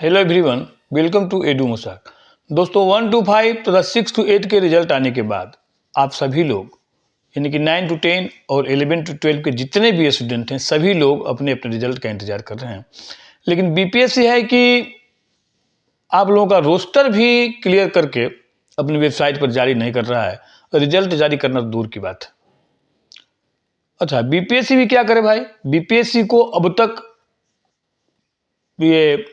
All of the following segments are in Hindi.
हेलो एवरीवन, वेलकम टू एडू मसाक। दोस्तों 1 to 5 तथा 6 to 8 के रिजल्ट आने के बाद आप सभी लोग यानी कि 9 to 10 और 11 to 12 के जितने भी स्टूडेंट हैं सभी लोग अपने अपने रिजल्ट का इंतजार कर रहे हैं। लेकिन बीपीएससी है कि आप लोगों का रोस्टर भी क्लियर करके अपनी वेबसाइट पर जारी नहीं कर रहा है, रिजल्ट जारी करना दूर की बात है। अच्छा, बीपीएससी भी क्या करे भाई, बीपीएससी को अब तक ये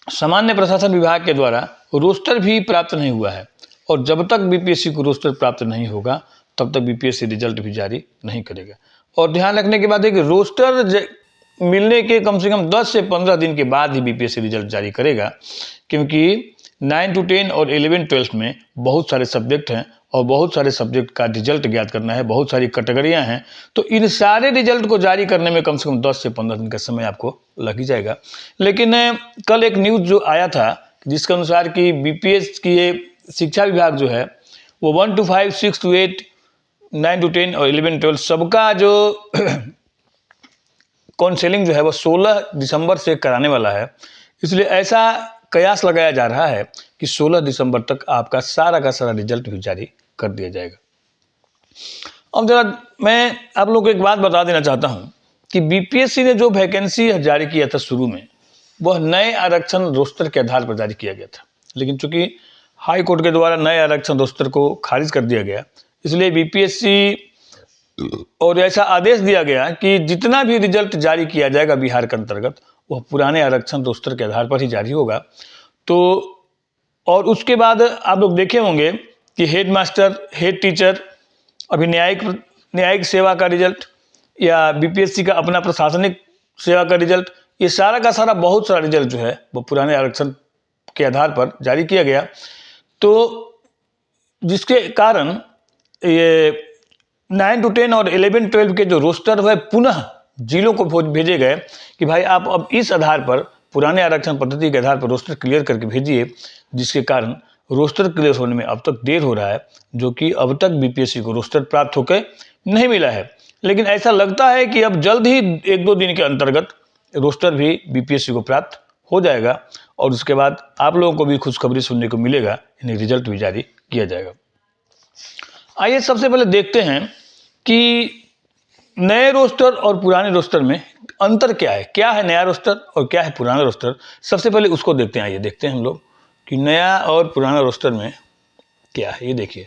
सामान्य प्रशासन विभाग के द्वारा रोस्टर भी प्राप्त नहीं हुआ है और जब तक बीपीएससी को रोस्टर प्राप्त नहीं होगा तब तक बीपीएससी रिजल्ट भी जारी नहीं करेगा। और ध्यान रखने की बात है कि रोस्टर मिलने के कम से कम 10 से 15 दिन के बाद ही बीपीएससी रिजल्ट जारी करेगा, क्योंकि 9 to 10 और 11-12 में बहुत सारे सब्जेक्ट हैं और बहुत सारे सब्जेक्ट का रिजल्ट ज्ञात करना है, बहुत सारी कैटेगरियां हैं, तो इन सारे रिजल्ट को जारी करने में कम से कम 10 से 15 दिन का समय आपको लग ही जाएगा। लेकिन कल एक न्यूज़ जो आया था जिसके अनुसार कि बीपीएस की ये शिक्षा विभाग जो है वो 1 to 5, 6 to 8, 9 to 10 और 11-12 सबका जो काउंसलिंग जो है वो 16 दिसंबर से कराने वाला है। इसलिए ऐसा कयास लगाया जा रहा है कि 16 दिसंबर तक आपका सारा का सारा रिजल्ट भी जारी कर दिया जाएगा। अब जरा मैं आप लोगों को एक बात बता देना चाहता हूं कि बीपीएससी ने जो वैकेंसी जारी किया था शुरू में, वह नए आरक्षण रोस्टर के आधार पर जारी किया गया था। लेकिन चूंकि हाई कोर्ट के द्वारा नए आरक्षण रोस्टर को खारिज कर दिया गया, इसलिए बीपीएससी और ऐसा आदेश दिया गया कि जितना भी रिजल्ट जारी किया जाएगा बिहार के अंतर्गत वह पुराने आरक्षण रोस्टर के आधार पर ही जारी होगा। तो और उसके बाद आप लोग देखे होंगे कि हेड मास्टर, हेड टीचर, अभी न्यायिक सेवा का रिजल्ट या बीपीएससी का अपना प्रशासनिक सेवा का रिजल्ट, ये सारा का सारा बहुत सारा रिजल्ट जो है वो पुराने आरक्षण के आधार पर जारी किया गया। तो जिसके कारण ये 9 to 10 और 11-12 के जो रोस्टर है पुनः जिलों को भेजे गए कि भाई आप अब इस आधार पर पुराने आरक्षण पद्धति के आधार पर रोस्टर क्लियर करके भेजिए, जिसके कारण रोस्टर क्लियर होने में अब तक देर हो रहा है, जो कि अब तक बीपीएससी को रोस्टर प्राप्त होकर नहीं मिला है। लेकिन ऐसा लगता है कि अब जल्द ही 1-2 दिन के अंतर्गत रोस्टर भी बीपीएससी को प्राप्त हो जाएगा और उसके बाद आप लोगों को भी खुशखबरी सुनने को मिलेगा, यानी रिजल्ट भी जारी किया जाएगा। आइए सबसे पहले देखते हैं कि नए रोस्टर और पुराने रोस्टर में अंतर क्या है नया रोस्टर और क्या है पुराना रोस्टर। सबसे पहले उसको देखते हैं। आइए देखते हैं हम लोग कि नया और पुराना रोस्टर में क्या है। ये देखिए,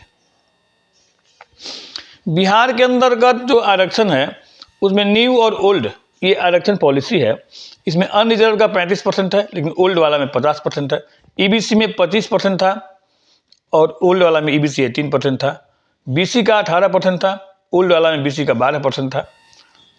बिहार के अंतर्गत जो आरक्षण है उसमें न्यू और ओल्ड ये आरक्षण पॉलिसी है। इसमें अनरिजर्व का 35% है, लेकिन ओल्ड वाला में 50% है। ईबीसी में 25% था और ओल्ड वाला में ईबीसी 18% था। बीसी का 18% था, ओल्ड वाला में बीसी का 12% था।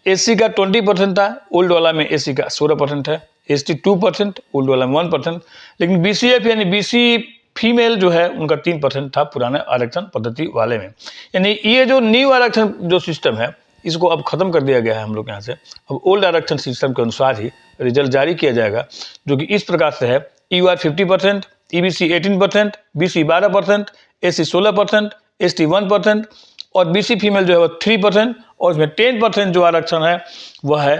एससी का 20% था, ओल्ड वाला में एससी का 16% है। एसटी 2%, ओल्ड वाला में 1%। लेकिन बीसीएफ यानी बीसी फीमेल जो है उनका 3% था पुराने आरक्षण पद्धति वाले में। यानी ये जो न्यू आरक्षण जो सिस्टम है इसको अब खत्म कर दिया गया है हम लोग यहाँ से। अब ओल्ड आरक्षण सिस्टम के अनुसार ही रिजल्ट जारी किया जाएगा, जो कि इस प्रकार से है। ईयूआर 50%, ईबीसी 18%, बीसी 12%, एससी 16%, एसटी 1% और बीसी फीमेल जो है वह 3%। और इसमें 10% जो आरक्षण है वह है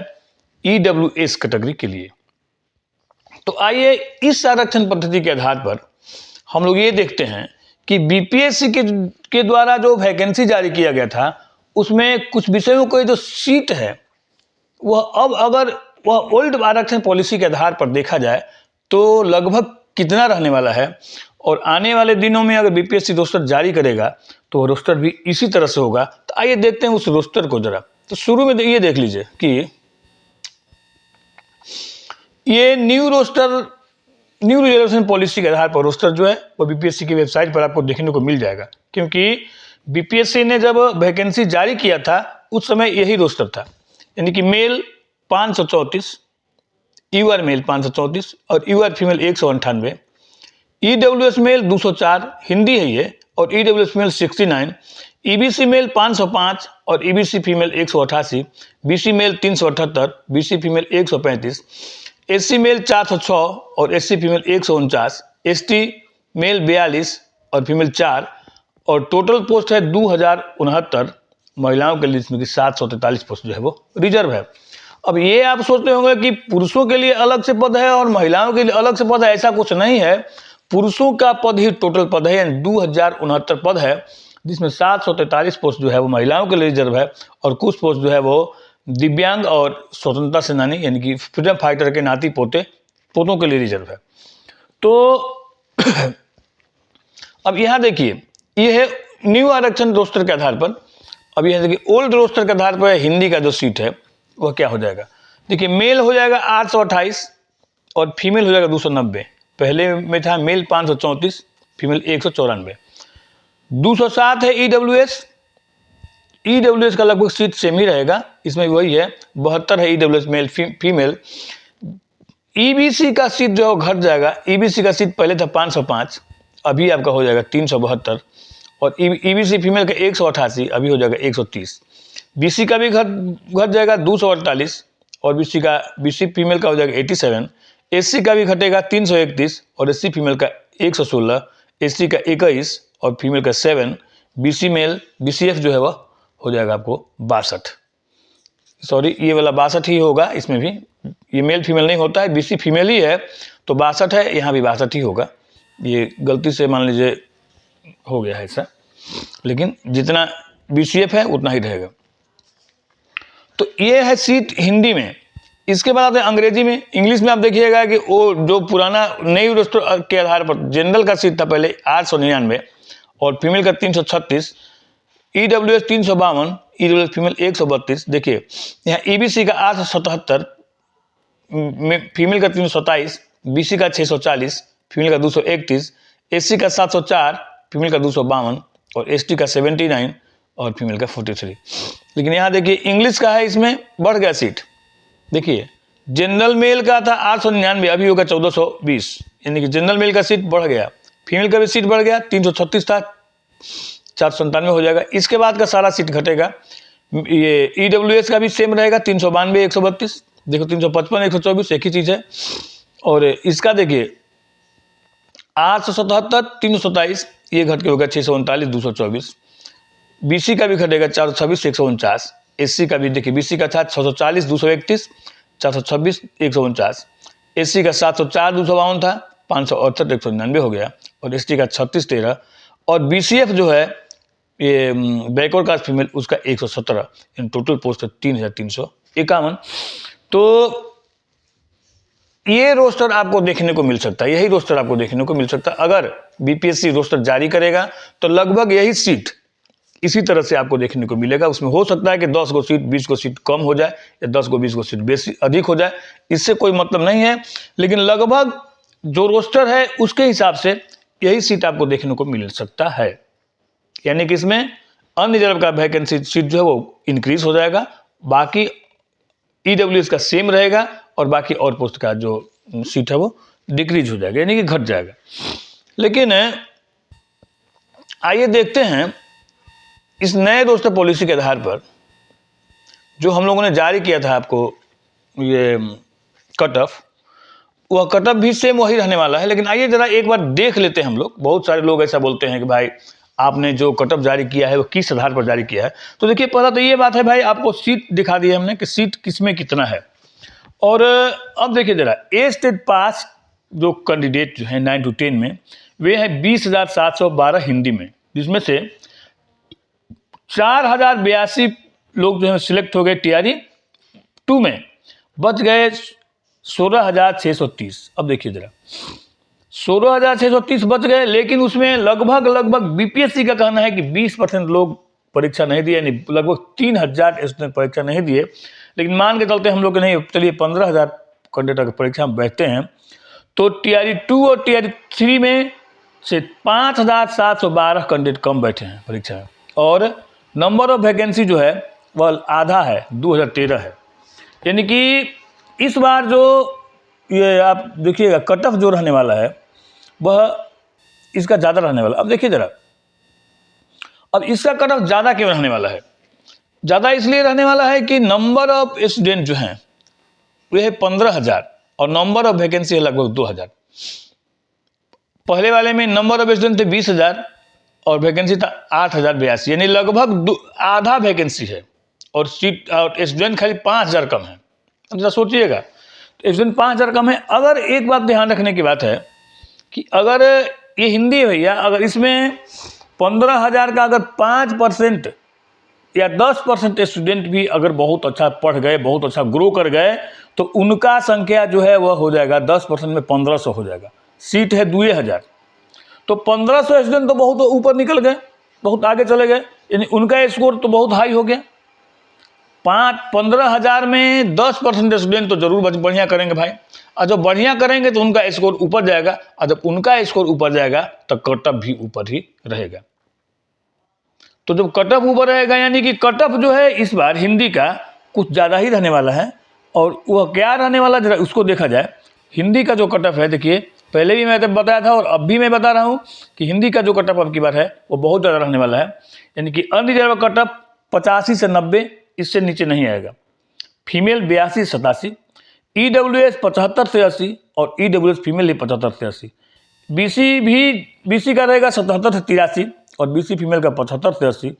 ईडब्ल्यूएस कैटेगरी के लिए। तो आइए इस आरक्षण पद्धति के आधार पर हम लोग ये देखते हैं कि बीपीएससी के द्वारा जो वैकेंसी जारी किया गया था उसमें कुछ विषयों को जो सीट है वह अब अगर वह ओल्ड आरक्षण पॉलिसी के आधार पर देखा जाए तो लगभग कितना रहने वाला है। और आने वाले दिनों में अगर बीपीएससी रोस्टर जारी करेगा तो रोस्टर भी इसी तरह से होगा। तो आइए देखते हैं उस रोस्टर को जरा। तो शुरू में ये देख लीजिए कि ये न्यू रिजर्वेशन पॉलिसी के आधार पर रोस्टर जो है वो बीपीएससी की वेबसाइट पर आपको देखने को मिल जाएगा, क्योंकि बीपीएससी ने जब वैकेंसी जारी किया था उस समय यही रोस्टर था। यानी कि मेल 534, यूआर मेल 534 और UR female 198, EWS male 204 Hindi है ये, और ईडब्ल्यूएस मेल 69, ईबीसी मेल 505 और EBC female 188, BC male 378, BC female 135, SC male 406 और एससी फीमेल 149, एसटी मेल 42 और फीमेल 4 और टोटल पोस्ट है 2069 महिलाओं के लिए, जिसमें कि 743 पोस्ट जो है वो रिजर्व है। अब ये आप सोचते होंगे कि पुरुषों के लिए अलग से पद है और महिलाओं के लिए अलग से पद है, ऐसा कुछ नहीं है। पुरुषों का पद ही टोटल पद है, यानी 2069 पद है, जिसमें 743 पोस्ट जो है वो महिलाओं के लिए रिजर्व है और कुछ पोस्ट जो है वो दिव्यांग और स्वतंत्रता सेनानी यानी कि फ्रीडम फाइटर के नाती पोतों के लिए रिजर्व है। तो अब यहाँ देखिए, ये है न्यू आरक्षण रोस्टर के आधार पर। अब यह देखिए ओल्ड रोस्टर के आधार पर हिंदी का जो सीट है वह क्या हो जाएगा। देखिए मेल हो जाएगा 828 और फीमेल हो जाएगा 290। पहले में था मेल 534, फीमेल 194। 207 है ईडब्ल्यूएस। ईडब्ल्यूएस का लगभग सीट सेम ही रहेगा, इसमें वही है 72 है ईडब्ल्यूएस मेल फीमेल। ईबीसी का सीट जो है घट जाएगा। ईबीसी का सीट पहले था 505, अभी आपका हो जाएगा 372 और ईबीसी फीमेल का 188, अभी हो जाएगा 130। बीसी का भी घट जाएगा 248 और बीसी फीमेल का हो जाएगा 87। एससी का भी घटेगा 331 और एससी फीमेल का 116, एससी का 21 और फीमेल का 7। बीसी मेल बीसीएफ जो है वह हो जाएगा आपको 62। सॉरी, ये वाला 62 ही होगा, इसमें भी ये मेल फीमेल नहीं होता है, बीसी फीमेल ही है तो 62 है, यहाँ भी 62 ही होगा। ये गलती से मान लीजिए हो गया है ऐसा, लेकिन जितना बीसीएफ है उतना ही रहेगा। तो ये है सीट हिंदी में। इसके बाद आते हैं अंग्रेजी में। इंग्लिश में आप देखिएगा कि वो जो पुराना नई रोस्टर के आधार पर जनरल का सीट था पहले 899 और फीमेल का 336, ईडब्ल्यूएस 352, ईडब्ल्यूएस फीमेल 132। देखिए यहाँ ईबीसी का 877, फीमेल का 327, बीसी का 640, फीमेल का 231, एससी का 704, फीमेल का 252 और एसटी का 79 और फीमेल का 43। लेकिन यहाँ देखिए इंग्लिश का है, इसमें बढ़ गया सीट। देखिए जनरल मेल का था 899, अभी होगा 1420, यानी कि जनरल मेल का सीट बढ़ गया। फीमेल का भी सीट बढ़ गया, 336 था 497 हो जाएगा। इसके बाद का सारा सीट घटेगा। ये ईडब्ल्यूएस का भी सेम रहेगा 392 132, देखो 355 124 एक ही चीज़ है। और इसका देखिए 877 327, ये घट के होगा 639 224। बीसी का भी घटेगा 426 149। एससी का भी देखिए बीसी का था 640 231, 426 149। एससी का 704 252 था, 568 199 हो गया और एसटी का 36 13 और बीसीएफ जो है ये बैकवर्ड कास्ट फीमेल उसका 117। इन टोटल पोस्ट है 3351। तो ये रोस्टर आपको देखने को मिल सकता है, यही रोस्टर आपको देखने को मिल सकता है। अगर बीपीएससी रोस्टर जारी करेगा तो लगभग यही सीट इसी तरह से आपको देखने को मिलेगा। उसमें हो सकता है कि 10 गो सीट 20 गो सीट कम हो जाए या 10 गो 20 गो सीट बेसी अधिक हो जाए, इससे कोई मतलब नहीं है। लेकिन लगभग जो रोस्टर है उसके हिसाब से यही सीट आपको देखने को मिल सकता है, यानी कि इसमें अनरिजर्व का वैकेंसी सीट जो है वो इंक्रीज हो जाएगा, बाकी ईडब्ल्यूएस का सेम रहेगा और बाकी और पोस्ट का जो सीट है वो डिक्रीज हो जाएगा, यानी कि घट जाएगा। लेकिन आइए देखते हैं इस नए रोस्टर पॉलिसी के आधार पर जो हम लोगों ने जारी किया था आपको ये कट ऑफ, वह कट ऑफ भी सेम वही रहने वाला है। लेकिन आइए जरा एक बार देख लेते हैं हम लोग। बहुत सारे लोग ऐसा बोलते हैं कि भाई आपने जो कट ऑफ जारी किया है वो किस आधार पर जारी किया है। तो देखिए पहला तो ये बात है भाई, आपको सीट दिखा दी है हमने कि सीट किसमें कितना है। और अब देखिए जरा ए स्टेट पास जो कैंडिडेट जो है 9 to 10 में वे हैं 20,712 हिंदी में, जिसमें से 4082 लोग जो है सिलेक्ट हो गए टीआरई 2 में, बच गए 16,630। अब देखिए जरा 16,630 बच गए, लेकिन उसमें लगभग बीपीएससी का कहना है कि 20% लोग परीक्षा नहीं दिए, यानी लगभग 3,000 स्टूडेंट परीक्षा नहीं दिए। लेकिन मान के चलते हम लोग के नहीं, चलिए 15,000 कैंडिडेट की परीक्षा में बैठते हैं तो टीआरई 2 और टीआरई 3 में से 5,712 कैंडिडेट कम बैठे हैं परीक्षा में, और नंबर ऑफ वैकेंसी जो है वह आधा है, 2013 है। यानी कि इस बार जो ये आप देखिएगा कट ऑफ जो रहने वाला है वह इसका ज़्यादा रहने वाला। अब देखिए ज़रा, अब इसका कट ऑफ ज़्यादा क्यों रहने वाला है? ज़्यादा इसलिए रहने वाला है कि नंबर ऑफ स्टूडेंट जो हैं वे है 15,000 और नंबर ऑफ वैकेंसी है लगभग 2,000। पहले वाले में नंबर ऑफ स्टूडेंट थे 20,000 और वैकेंसी था 8,082, यानी लगभग आधा वैकेंसी है और सीट और स्टूडेंट खाली 5,000 कम है। जरा सोचिएगा, तो स्टूडेंट 5,000 कम है। अगर एक बात ध्यान रखने की बात है कि अगर ये हिंदी है भैया, अगर इसमें 15,000 का अगर 5% या 10% स्टूडेंट भी अगर बहुत अच्छा पढ़ गए, बहुत अच्छा ग्रो कर गए, तो उनका संख्या जो है वह हो जाएगा 10% में 1500 हो जाएगा। सीट है 2,000, तो 1500 स्टूडेंट तो बहुत ऊपर निकल गए, बहुत आगे चले गए, यानी उनका स्कोर तो बहुत हाई हो गया। 15,000 में 10% स्टूडेंट तो जरूर बढ़िया करेंगे भाई, और जब बढ़िया करेंगे तो उनका स्कोर ऊपर जाएगा, और जब उनका स्कोर ऊपर जाएगा तो कट ऑफ भी ऊपर ही रहेगा। तो जब कट ऑफ ऊपर रहेगा यानी कि कट ऑफ जो है इस बार हिंदी का कुछ ज़्यादा ही रहने वाला है। और वह क्या रहने वाला जरा उसको देखा जाए। हिंदी का जो कट ऑफ है, देखिए पहले भी मैं बताया था और अब भी मैं बता रहा हूँ कि हिंदी का जो कट ऑफ अब की बार है वो बहुत ज़्यादा रहने वाला है। यानी कि अनरिजर्व कट ऑफ 85 से 90, इससे नीचे नहीं आएगा। फीमेल 82-87, EWS 75 से 80 और EWS फीमेल 75 से 80। BC भी BC का रहेगा 77 से 83 और BC फीमेल का 75 से 80।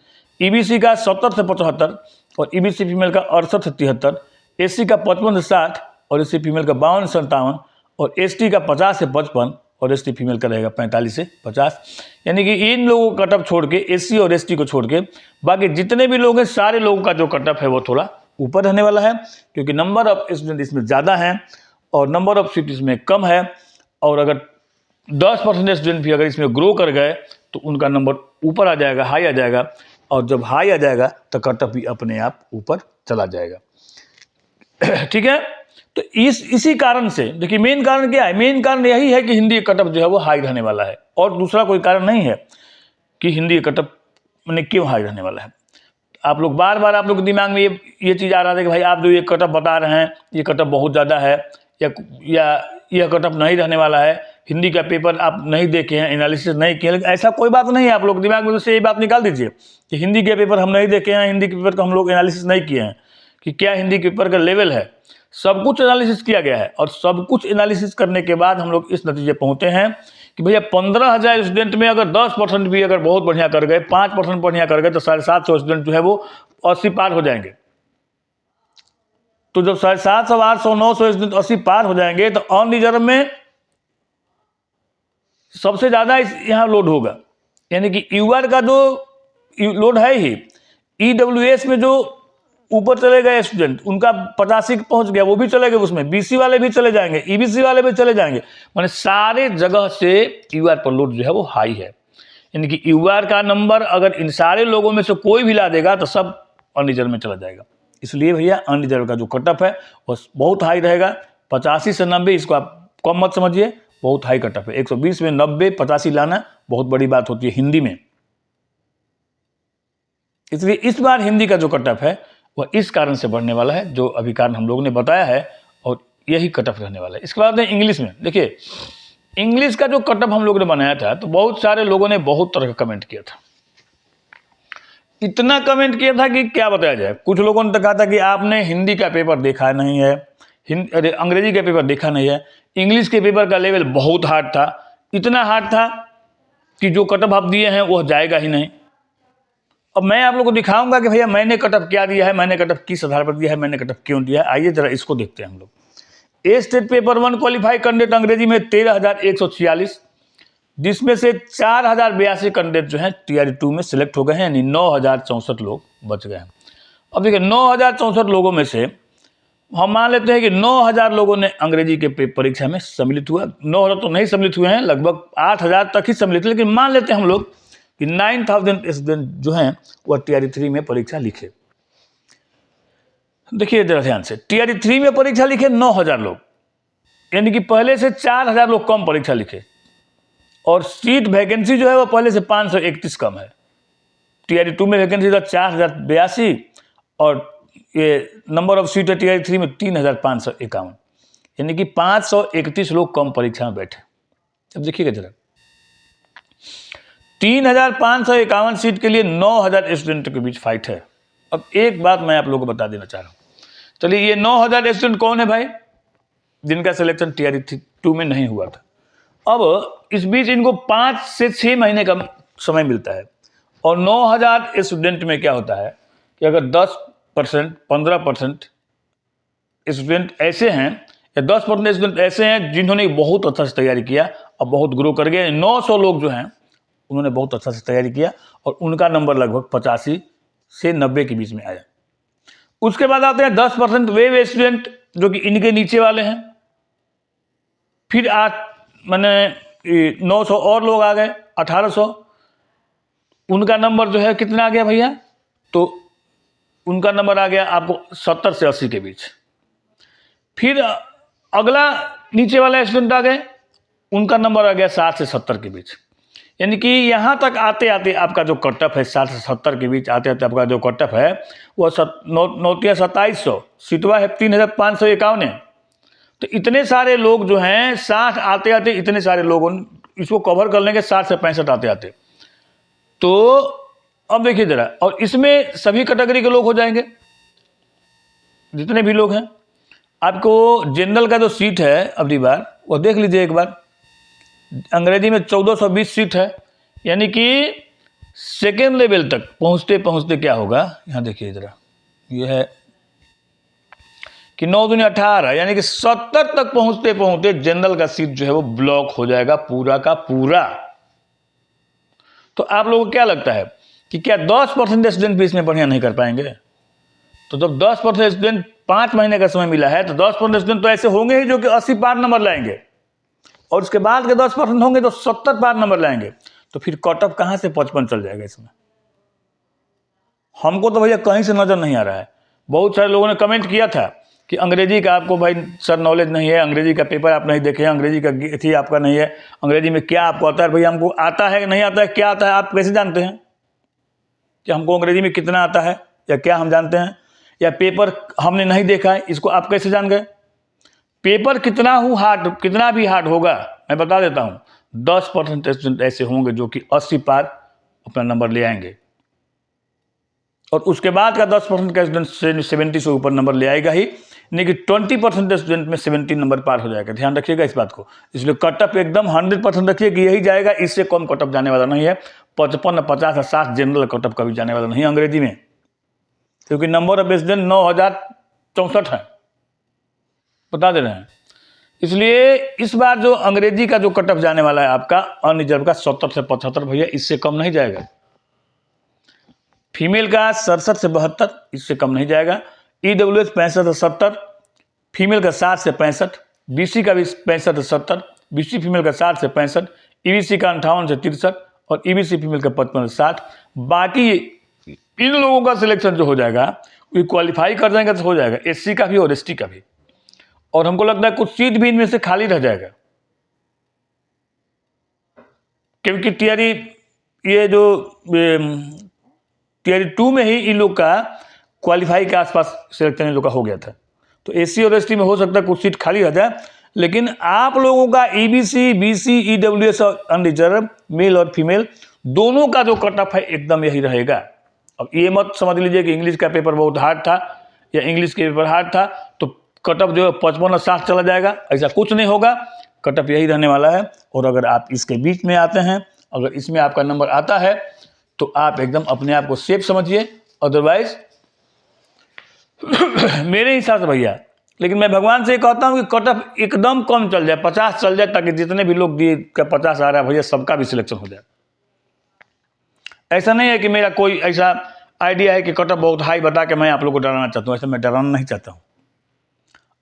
EBC का 70 से 75 और EBC फीमेल का 68 से 73। SC का 55 से 60 और SC फीमेल का 52 से 57 और ST का 50 से 55 और ST फीमेल का रहेगा 45 से 50। यानी कि इन लोगों का कट ऑफ छोड़ के, SC और ST को छोड़ के बाकी जितने भी लोग हैं सारे लोगों का जो कट ऑफ है वो थोड़ा ऊपर रहने वाला है, क्योंकि नंबर ऑफ स्टूडेंट इसमें ज़्यादा हैं और नंबर ऑफ सीट इसमें कम है। और अगर 10% स्टूडेंट भी अगर इसमें ग्रो कर गए तो उनका नंबर ऊपर आ जाएगा, हाई आ जाएगा, और जब हाई आ जाएगा तो कट ऑफ भी अपने आप ऊपर चला जाएगा। ठीक है, तो इसी कारण से देखिए मेन कारण क्या है, मेन कारण यही है कि हिंदी कट ऑफ जो है वो हाई रहने वाला है, और दूसरा कोई कारण नहीं है कि हिंदी कट ऑफ मैंने क्यों हाई रहने वाला है। आप लोग बार बार आप लोग के दिमाग में ये चीज़ आ रहा था कि भाई आप जो ये कट ऑफ बता रहे हैं ये कट ऑफ बहुत ज़्यादा है, या यह कट ऑफ नहीं रहने वाला है, हिंदी का पेपर आप नहीं देखे हैं, एनालिसिस नहीं किए। लेकिन ऐसा कोई बात नहीं है, आप लोग दिमाग में से ये बात निकाल दीजिए कि हिंदी के पेपर हम नहीं देखे हैं, हिंदी के पेपर का हम लोग एनालिसिस नहीं किए हैं कि क्या हिंदी के पेपर का लेवल है। सब कुछ एनालिसिस किया गया है, और सब कुछ एनालिसिस करने के बाद हम लोग इस नतीजे पहुँचे हैं कि भैया 15,000 स्टूडेंट में अगर 10% भी अगर बहुत बढ़िया कर गए, 5% बढ़िया कर गए, तो 750 स्टूडेंट जो है वो 80 पार हो जाएंगे। तो जब 750, 800, 900 स्टूडेंट 80 पार हो जाएंगे तो ऑन रिजर्व में सबसे ज़्यादा यहाँ लोड होगा। यानी कि यूआर का जो लोड है ही, EWS में जो ऊपर चले गए स्टूडेंट उनका 85 पहुंच गया, वो भी चले गए, उसमें BC वाले भी चले जाएंगे, EBC वाले भी चले जाएंगे, माने सारे जगह से यूआर पर लोड जो है वो हाई है। यानी कि यूआर का नंबर अगर इन सारे लोगों में से कोई भी ला देगा तो सब अनरिजर्व में चला जाएगा। इसलिए भैया अनरिजर्व का जो कट ऑफ है वो बहुत हाई रहेगा। 85 से 90 इसको आप कम मत समझिए, बहुत हाई कट ऑफ है। 120 में 90, 85 लाना बहुत बड़ी बात होती है हिंदी में। इसलिए इस बार हिंदी का जो कट ऑफ है वह इस कारण से बढ़ने वाला है, जो अभी कारण हम लोगों ने बताया है, और यही कट ऑफ रहने वाला है। इसके बाद इंग्लिश में देखिए, इंग्लिश का जो कट ऑफ हम लोगों ने बनाया था तो बहुत सारे लोगों ने बहुत तरह का कमेंट किया था। इतना कमेंट किया था कि क्या बताया जाए। कुछ लोगों ने तो कहा था कि आपने हिंदी का पेपर देखा नहीं है, अंग्रेजी का पेपर देखा नहीं है, इंग्लिश के पेपर का लेवल बहुत हार्ड था, इतना हार्ड था कि जो कट ऑफ आप दिए हैं वह जाएगा ही नहीं। अब मैं आप लोगों को दिखाऊंगा कि भैया मैंने कट ऑफ क्या दिया है, मैंने कट ऑफ किस आधार पर दिया है, मैंने कट ऑफ क्यों दिया है। आइए जरा इसको देखते हैं हम लोग। ए स्टेट पेपर 1 क्वालिफाई कैंडिडेट अंग्रेजी में 13,146, जिसमें से 4,082 कैंडिडेट जो हैं TRE 2 में सिलेक्ट हो गए हैं, यानी 9,064 लोग बच गए हैं। अब देखिए 9,064 लोगों में से हम मान लेते हैं कि 9,000 लोगों ने अंग्रेजी के परीक्षा में सम्मिलित हुआ। 9,000 तो नहीं सम्मिलित हुए हैं, लगभग 8,000 तक ही सम्मिलित, लेकिन मान लेते हैं हम लोग कि 9,000 स्टूडेंट जो हैं वह TRE 3 में परीक्षा लिखे। देखिए जरा ध्यान से, TRE 3 में परीक्षा लिखे 9,000 लोग, यानी कि पहले से 4,000 लोग कम परीक्षा लिखे, और सीट वैकेंसी जो है वो पहले से 531 कम है। TRE 2 में वैकेंसी था 4,082 और ये नंबर ऑफ सीट है TRE 3 में 3,551, यानी कि 531 लोग कम परीक्षा में बैठे। अब देखिएगा जरा, 3,551 सीट के लिए 9,000 स्टूडेंट के बीच फाइट है। अब एक बात मैं आप लोगों को बता देना चाह रहा हूँ। चलिए ये 9,000 स्टूडेंट कौन है भाई, जिनका सिलेक्शन TRE 2 में नहीं हुआ था। अब इस बीच इनको 5 से 6 महीने का समय मिलता है, और 9,000 स्टूडेंट में क्या होता है कि अगर 10%, 15% स्टूडेंट ऐसे हैं या 10% स्टूडेंट ऐसे हैं जिन्होंने बहुत अच्छा से तैयारी किया और बहुत ग्रो कर गए। 900 लोग जो हैं उन्होंने बहुत अच्छा से तैयारी किया और उनका नंबर लगभग 85 से 90 के बीच में आया। उसके बाद आते हैं 10% वे स्टूडेंट जो कि इनके नीचे वाले हैं। फिर मैंने 900 और लोग आ गए, 1800। उनका नंबर जो है कितना आ गया भैया, तो उनका नंबर आ गया आपको 70 से 80 के बीच। फिर अगला नीचे वाला स्टूडेंट आ गए, उनका नंबर आ गया 60 से 70 के बीच। यानी कि यहाँ तक आते आते आपका जो कटअप है 60 से 70 के बीच आते आते आपका जो कटअप है वो 2700, सीटवा है 3551 है। तो इतने सारे लोग जो हैं 60 आते आते इतने सारे लोगों इसको कवर कर लेंगे 60 से 65 आते आते। तो अब देखिए जरा, और इसमें सभी कैटेगरी के लोग हो जाएंगे जितने भी लोग हैं। आपको जनरल का जो सीट है अगली बार वो देख लीजिए एक बार, अंग्रेजी में 1420 सीट है। यानी कि सेकेंड लेवल तक पहुंचते पहुंचते क्या होगा, यहाँ देखिए जरा, ये है कि 9 दूनी 18, यानी कि 70 तक पहुंचते पहुंचते जनरल का सीट जो है वो ब्लॉक हो जाएगा पूरा का पूरा। तो आप लोगों को क्या लगता है कि क्या 10% स्टूडेंट भी इसमें बढ़िया नहीं कर पाएंगे? तो जब 10% स्टूडेंट 5 महीने का समय मिला है तो 10% स्टूडेंट तो ऐसे होंगे ही जो कि 80 पार नंबर लाएंगे, और उसके बाद के 10% होंगे जो 70 पार नंबर लाएंगे। तो फिर कट ऑफ कहां से 55 चल जाएगा इसमें? हमको तो भैया कहीं से नजर नहीं आ रहा है। बहुत सारे लोगों ने कमेंट किया था कि अंग्रेजी का आपको भाई सर नॉलेज नहीं है, अंग्रेजी का पेपर आप नहीं देखे, अंग्रेजी का थी आपका नहीं है, अंग्रेजी में क्या आपको आता है? भैया हमको आता है नहीं आता है, क्या आता है आप कैसे जानते हैं कि हमको अंग्रेजी में कितना आता है या क्या हम जानते हैं? या पेपर हमने नहीं देखा है, इसको आप कैसे जान गए? पेपर कितना भी हार्ड होगा, मैं बता देता हूँ, 10% स्टूडेंट ऐसे होंगे जो कि 80 पार अपना नंबर ले आएंगे, और उसके बाद का 10% का स्टूडेंट 70 से ऊपर नंबर ले आएगा ही, नहीं कि 20% स्टूडेंट में 70 नंबर पार हो जाएगा। ध्यान रखिएगा इस बात को। इसलिए कटअप एकदम 100% रखिए कि यही जाएगा, इससे कम कटअप जाने वाला नहीं है। 55, 50 और 60 जनरल कटअप कभी जाने वाला नहीं है अंग्रेजी में, क्योंकि नंबर ऑफ स्टूडेंट 9064 है, बता दे रहे हैं। इसलिए इस बार जो अंग्रेजी का जो कटअप जाने वाला है आपका अनरिजर्व का 70 से 75 भैया, इससे कम नहीं जाएगा। फीमेल का 67 से 72, इससे कम नहीं जाएगा। EWS 65 से 70, फीमेल का 60 से 65, BC का भी 65 से 70, BC फीमेल का 60 से 65, EBC का 58 से 63 और EBC फीमेल का 55 से 60। बाकी इन लोगों का सिलेक्शन जो हो जाएगा वो क्वालिफाई कर जाएंगे तो हो जाएगा, SC का भी और ST का भी। और हमको लगता है कुछ सीट भी इनमें से खाली रह जाएगा, क्योंकि टीआर 2 में ही इन लोग का क्वालिफाई के आसपास सिलेक्शन इन लोग का हो गया था। तो SC और ST में हो सकता है कुछ सीट खाली रह जाए, लेकिन आप लोगों का EBC, BC, EWS और अनरिजर्व मेल और फीमेल दोनों का जो कट ऑफ है एकदम यही रहेगा। अब ये मत समझ लीजिए कि इंग्लिश का पेपर बहुत हार्ड था या इंग्लिश के पेपर हार्ड था तो कट ऑफ जो है 55 और 60 चला जाएगा, ऐसा कुछ नहीं होगा। कट ऑफ यही रहने वाला है। और अगर आप इसके बीच में आते हैं, अगर इसमें आपका नंबर आता है तो आप एकदम अपने आप को सेफ समझिए, अदरवाइज मेरे हिसाब से भैया, लेकिन मैं भगवान से कहता हूं कि कट ऑफ एकदम कम चल जाए, 50 चल जाए, ताकि जितने भी लोग दिए का 50 आ रहा है भैया सबका भी सिलेक्शन हो जाए। ऐसा नहीं है कि मेरा कोई ऐसा आइडिया है कि कट ऑफ बहुत हाई बता के मैं आप लोग को डराना चाहता हूँ, ऐसा मैं डराना नहीं चाहता हूँ।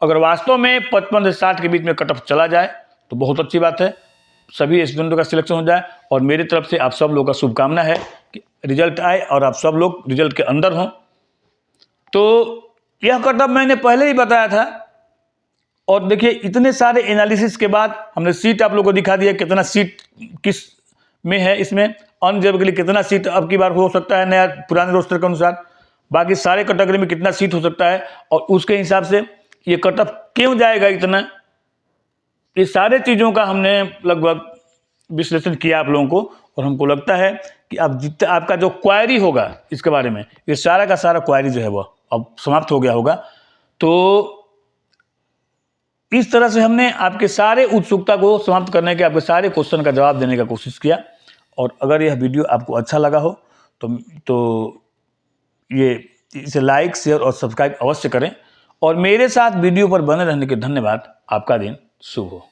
अगर वास्तव में 55 से 60 के बीच में कट ऑफ चला जाए तो बहुत अच्छी बात है, सभी स्टूडेंटों का सिलेक्शन हो जाए। और मेरी तरफ से आप सब लोगों का शुभकामना है कि रिजल्ट आए और आप सब लोग रिजल्ट के अंदर हों। तो यह कट ऑफ मैंने पहले ही बताया था, और देखिए इतने सारे एनालिसिस के बाद हमने सीट आप लोगों को दिखा दिया, कितना सीट किस में है, इसमें अनरिजर्व के लिए कितना सीट अब की बार हो सकता है नया पुराने रोस्टर के अनुसार, बाकी सारे कैटेगरी में कितना सीट हो सकता है, और उसके हिसाब से ये कट ऑफ क्यों जाएगा इतना, ये सारे चीज़ों का हमने लगभग विश्लेषण किया आप लोगों को। और हमको लगता है कि अब जितना आपका जो क्वायरी होगा इसके बारे में, ये सारा का सारा क्वायरी जो है वह अब समाप्त हो गया होगा। तो इस तरह से हमने आपके सारे उत्सुकता को समाप्त करने के, आपके सारे क्वेश्चन का जवाब देने का कोशिश किया। और अगर यह वीडियो आपको अच्छा लगा हो तो ये इसे लाइक, शेयर और सब्सक्राइब अवश्य करें। और मेरे साथ वीडियो पर बने रहने के धन्यवाद। आपका दिन शुभ हो।